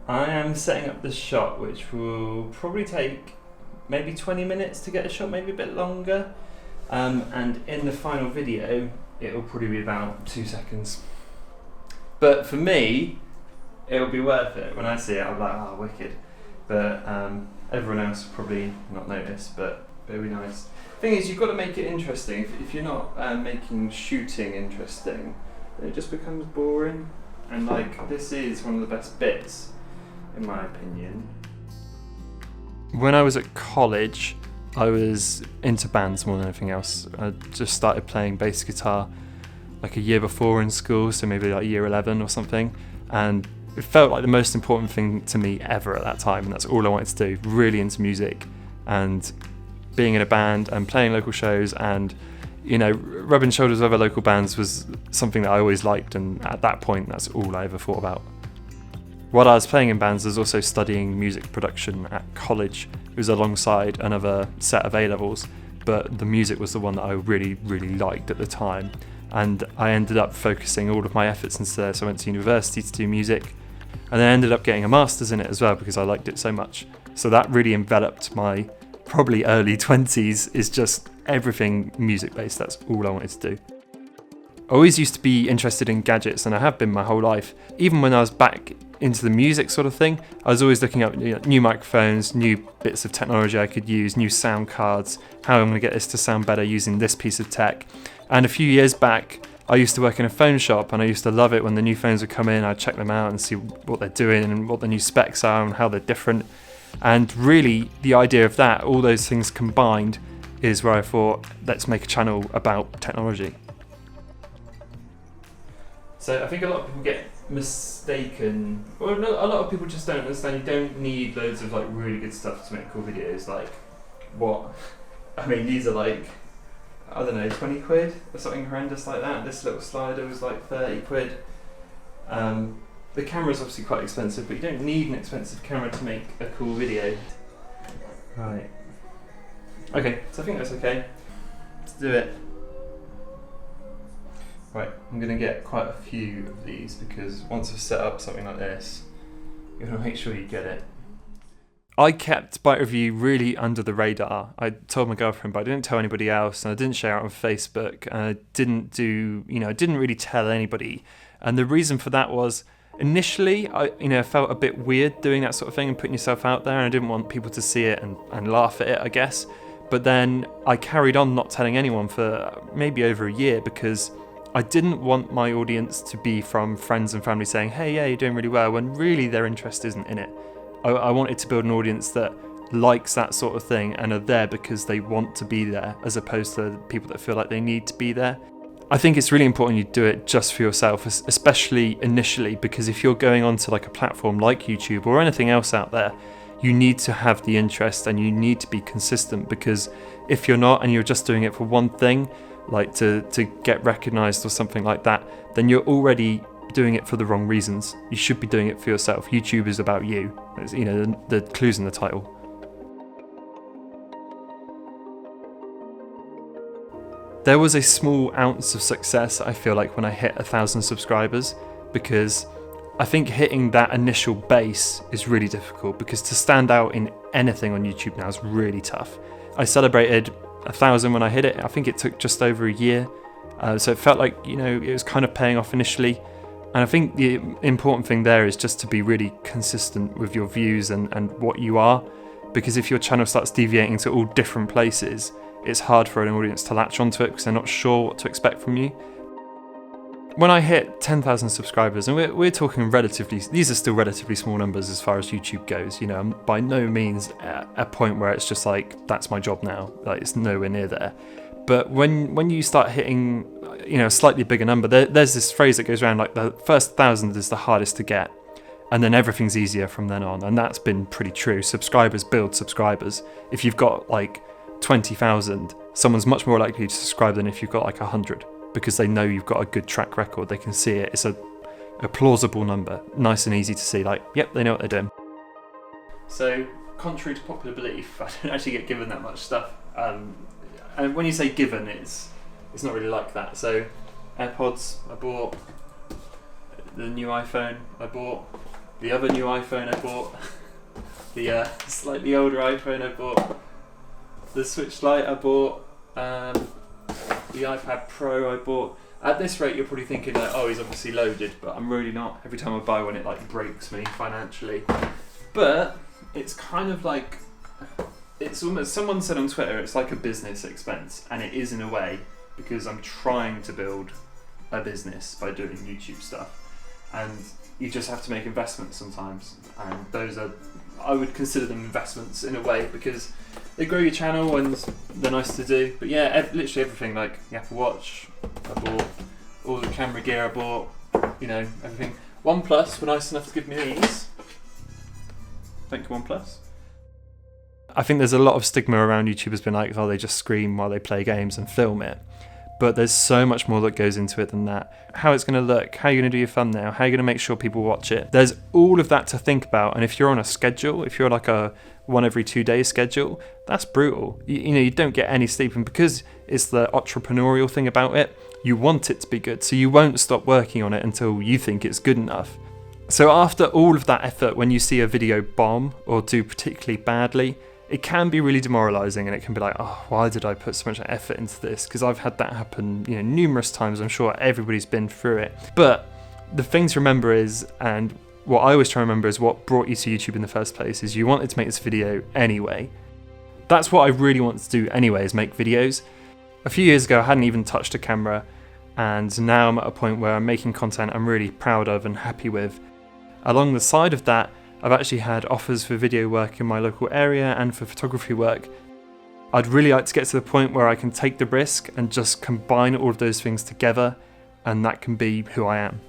I am setting up the shot, which will probably take maybe 20 minutes to get a shot, maybe a bit longer. And in the final video, it'll probably be about 2 seconds. But for me, it'll be worth it. When I see it, I'm like, oh, wicked. But everyone else will probably not notice, but it'll be nice. Thing is, you've got to make it interesting. If you're not making shooting interesting, then it just becomes boring. And like, this is one of the best bits, in my opinion. When I was at college, I was into bands more than anything else. I just started playing bass guitar like a year before in school, so maybe like year 11 or something. And it felt like the most important thing to me ever at that time, and that's all I wanted to do, really into music. And being in a band and playing local shows and, you know, rubbing shoulders with other local bands was something that I always liked, and at that point, that's all I ever thought about. While I was playing in bands, I was also studying music production at college. It was alongside another set of A-levels, but the music was the one that I really, really liked at the time. And I ended up focusing all of my efforts into there, so I went to university to do music, and then I ended up getting a master's in it as well because I liked it so much. So that really enveloped my probably early 20s, is just everything music-based. That's all I wanted to do. I always used to be interested in gadgets, and I have been my whole life. Even when I was back into the music sort of thing, I was always looking up new microphones, new bits of technology I could use, new sound cards, how I'm going to get this to sound better using this piece of tech. And a few years back, I used to work in a phone shop, and I used to love it when the new phones would come in. I'd check them out and see what they're doing and what the new specs are and how they're different. And really, the idea of that, all those things combined, is where I thought, let's make a channel about technology. So I think a lot of people get mistaken, or a lot of people just don't understand. You don't need loads of like really good stuff to make cool videos. Like, what? I mean, these are like, I don't know, 20 quid or something horrendous like that. This little slider was like 30 quid. The camera's obviously quite expensive, but you don't need an expensive camera to make a cool video. Right. Okay, so I think that's okay. Let's do it. Right, I'm going to get quite a few of these because once I've set up something like this, you want to make sure you get it. I kept Bite Review really under the radar. I told my girlfriend, but I didn't tell anybody else, and I didn't share it on Facebook, and I didn't really tell anybody. And the reason for that was, initially, I felt a bit weird doing that sort of thing and putting yourself out there, and I didn't want people to see it and laugh at it, I guess. But then I carried on not telling anyone for maybe over a year because I didn't want my audience to be from friends and family saying, hey, yeah, you're doing really well, when really their interest isn't in it. I wanted to build an audience that likes that sort of thing and are there because they want to be there, as opposed to people that feel like they need to be there. I think it's really important you do it just for yourself, especially initially, because if you're going onto like a platform like YouTube or anything else out there, you need to have the interest and you need to be consistent, because if you're not and you're just doing it for one thing, like to get recognised or something like that, then you're already doing it for the wrong reasons. You should be doing it for yourself. YouTube is about you. It's, the clue's in the title. There was a small ounce of success, I feel like, when I hit 1,000 subscribers, because I think hitting that initial base is really difficult, because to stand out in anything on YouTube now is really tough. I celebrated 1,000 when I hit it. I think it took just over a year. So it felt like, it was kind of paying off initially. And I think the important thing there is just to be really consistent with your views and what you are, because if your channel starts deviating to all different places, it's hard for an audience to latch onto it because they're not sure what to expect from you. When I hit 10,000 subscribers, and we're talking these are still relatively small numbers as far as YouTube goes, I'm by no means at a point where it's just like, that's my job now, like it's nowhere near there. But when you start hitting, a slightly bigger number, there's this phrase that goes around like the first 1,000 is the hardest to get, and then everything's easier from then on, and that's been pretty true. Subscribers build subscribers. If you've got like 20,000, someone's much more likely to subscribe than if you've got like 100, because they know you've got a good track record. They can see it. It's a plausible number, nice and easy to see. Like, yep, they know what they're doing. So, contrary to popular belief, I don't actually get given that much stuff. And when you say given, it's not really like that. So, AirPods I bought, the new iPhone I bought, the other new iPhone I bought, the slightly older iPhone I bought, the Switch Lite I bought, the iPad Pro I bought. At this rate, you're probably thinking like, oh, he's obviously loaded, but I'm really not. Every time I buy one, it like breaks me financially. But it's kind of like, it's almost, someone said on Twitter, it's like a business expense, and it is in a way, because I'm trying to build a business by doing YouTube stuff, and you just have to make investments sometimes, and those are, I would consider them investments in a way, because they grow your channel and they're nice to do. But yeah, literally everything, like the Apple Watch I bought, all the camera gear I bought, you know, everything. OnePlus were nice enough to give me these. Thank you, OnePlus. I think there's a lot of stigma around YouTubers being like, oh, they just scream while they play games and film it. But there's so much more that goes into it than that. How it's going to look, how you're going to do your thumbnail, how you're going to make sure people watch it. There's all of that to think about. And if you're on a schedule, if you're like a 1 every 2 days schedule, that's brutal. You know, you don't get any sleep. And because it's the entrepreneurial thing about it, you want it to be good. So you won't stop working on it until you think it's good enough. So after all of that effort, when you see a video bomb or do particularly badly, it can be really demoralising, and it can be like, oh, why did I put so much effort into this? Because I've had that happen, you know, numerous times. I'm sure everybody's been through it. But the thing to remember is, and what I always try to remember is what brought you to YouTube in the first place, is you wanted to make this video anyway. That's what I really want to do anyway, is make videos. A few years ago, I hadn't even touched a camera, and now I'm at a point where I'm making content I'm really proud of and happy with. Along the side of that, I've actually had offers for video work in my local area and for photography work. I'd really like to get to the point where I can take the risk and just combine all of those things together, and that can be who I am.